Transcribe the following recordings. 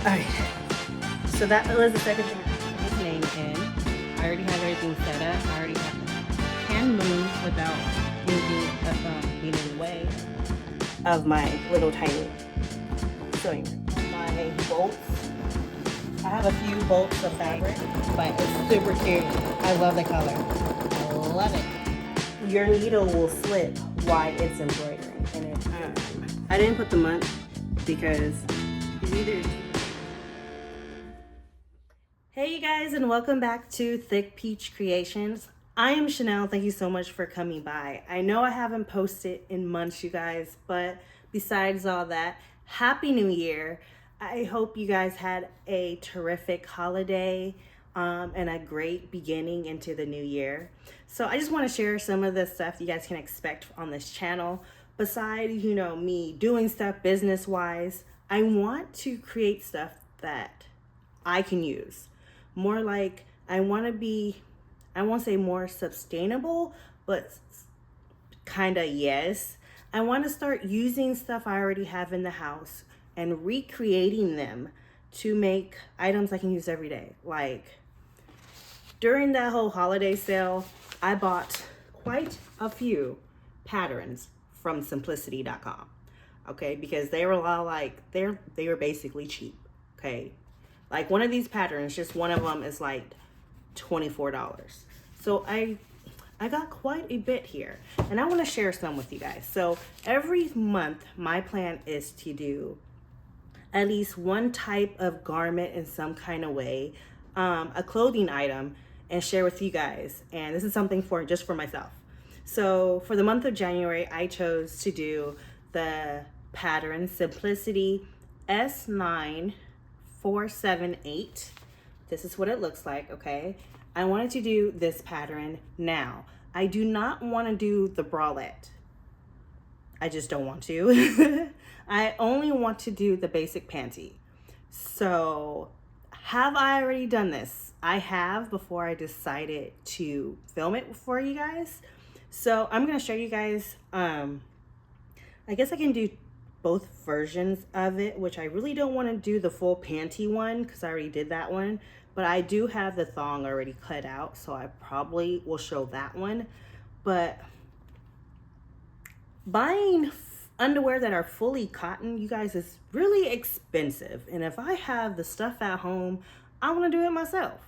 right. So that was the second thing. His name in. I already have everything set up. I already have can move without anything being in the way of my little tiny sewing room. My bolts. I have a few bolts of fabric, but it's super cute. I love the color. I love it. Your needle will slip while it's embroidering, and I didn't put the month because it's either. Hey you guys, and welcome back to THICC Peach Creations. I am Shaneill. Thank you so much for coming by. I know I haven't posted in months, you guys, but besides all that, Happy New Year. I hope you guys had a terrific holiday and a great beginning into the new year. So I just want to share some of the stuff you guys can expect on this channel. Besides, me doing stuff business-wise, I want to create stuff that I can use. More like, I won't say more sustainable, but kind of yes. I want to start using stuff I already have in the house and recreating them to make items I can use every day. Like during that whole holiday sale, I bought quite a few patterns from simplicity.com. Okay, because they were a lot like they were basically cheap. Okay, like one of these patterns, just one of them is like $24. So I got quite a bit here, and I want to share some with you guys. So every month my plan is to do at least one type of garment in some kind of way, a clothing item, and share with you guys. And this is something just for myself. So for the month of January, I chose to do the pattern Simplicity S9478. This is what it looks like, okay? I wanted to do this pattern now. I do not want to do the bralette. I just don't want to. I only want to do the basic panty. So have I already done this? I have, before I decided to film it for you guys. So I'm going to show you guys, I guess I can do both versions of it, which I really don't want to do the full panty one because I already did that one. But I do have the thong already cut out, so I probably will show that one. But buying underwear that are fully cotton, you guys, is really expensive. And if I have the stuff at home, I want to do it myself.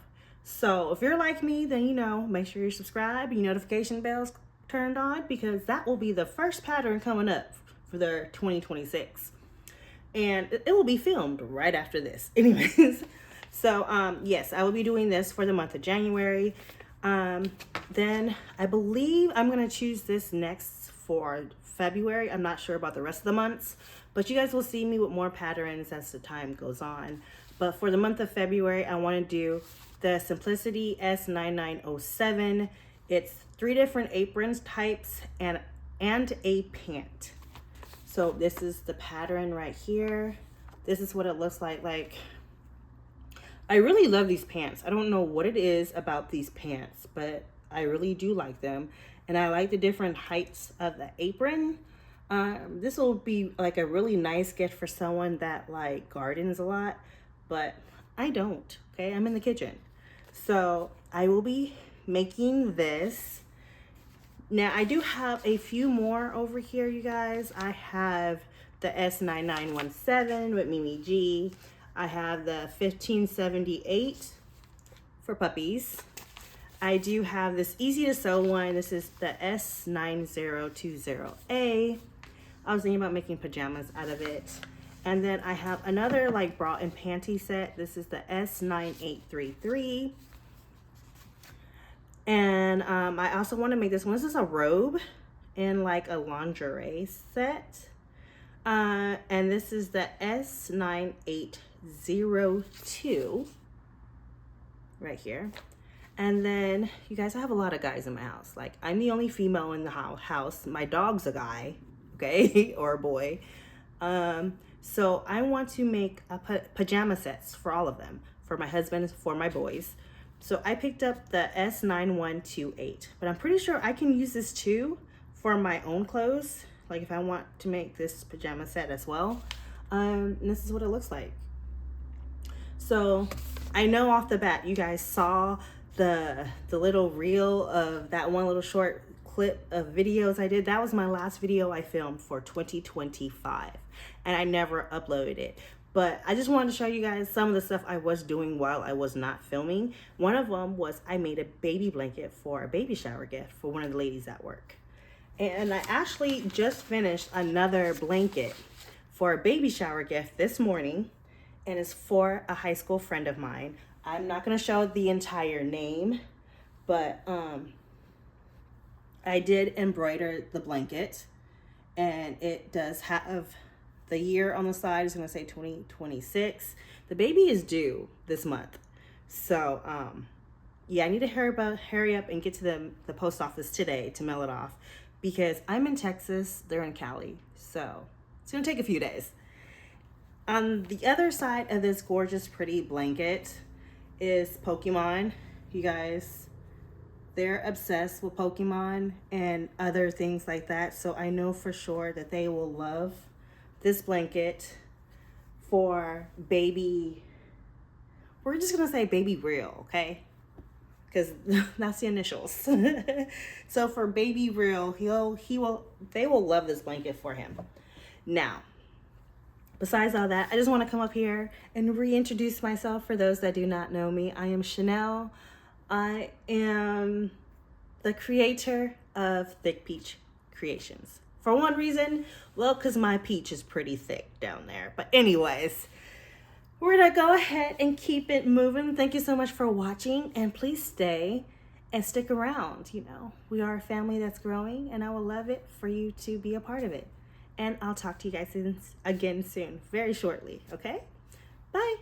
So if you're like me, then make sure you subscribe, your notification bells turned on, because that will be the first pattern coming up for the 2026. And it will be filmed right after this. Anyways, so yes, I will be doing this for the month of January. Then I believe I'm going to choose this next for February. I'm not sure about the rest of the months, but you guys will see me with more patterns as the time goes on. But for the month of February, I want to do the Simplicity S9907. It's 3 different aprons types and a pant. So this is the pattern right here. This is what it looks like. I really love these pants. I don't know what it is about these pants, but I really do like them. And I like the different heights of the apron. This will be like a really nice gift for someone that like gardens a lot, but I don't, okay? I'm in the kitchen. So I will be making this. Now I do have a few more over here, you guys. I have the S9917 with Mimi G. I have the 1578 for puppies. I do have this easy to sew one. This is the S9020A. I was thinking about making pajamas out of it. And then I have another like bra and panty set. This is the S9833. And I also want to make this one. This is a robe and like a lingerie set. And this is the S9802 right here. And then you guys, I have a lot of guys in my house. Like I'm the only female in the house. My dog's a guy, okay, or a boy. So I want to make pajama sets for all of them, for my husband, for my boys. So I picked up the S9128, but I'm pretty sure I can use this too for my own clothes. Like if I want to make this pajama set as well. And this is what it looks like. So I know off the bat you guys saw the little reel of that one little short clip of videos I did. That was my last video I filmed for 2025, and I never uploaded it. But I just wanted to show you guys some of the stuff I was doing while I was not filming. One of them was I made a baby blanket for a baby shower gift for one of the ladies at work. And I actually just finished another blanket for a baby shower gift this morning, and it's for a high school friend of mine. I'm not gonna show the entire name, but I did embroider the blanket, and it does have the year on the side. It's gonna say 2026. The baby is due this month. So yeah, I need to hurry up and get to the post office today to mail it off, because I'm in Texas, they're in Cali. So it's gonna take a few days. On the other side of this gorgeous, pretty blanket is Pokemon. You guys, they're obsessed with Pokemon and other things like that. So I know for sure that they will love this blanket for baby. We're just gonna say baby real, okay? Because that's the initials. So for baby real, they will love this blanket for him. Now, besides all that, I just want to come up here and reintroduce myself for those that do not know me. I am Shaneill. I am the creator of Thick Peach Creations. For one reason, well, because my peach is pretty thick down there. But anyways, we're gonna go ahead and keep it moving. Thank you so much for watching, and please stay and stick around. You know, we are a family that's growing, and I would love it for you to be a part of it. And I'll talk to you guys again soon, very shortly, okay? Bye.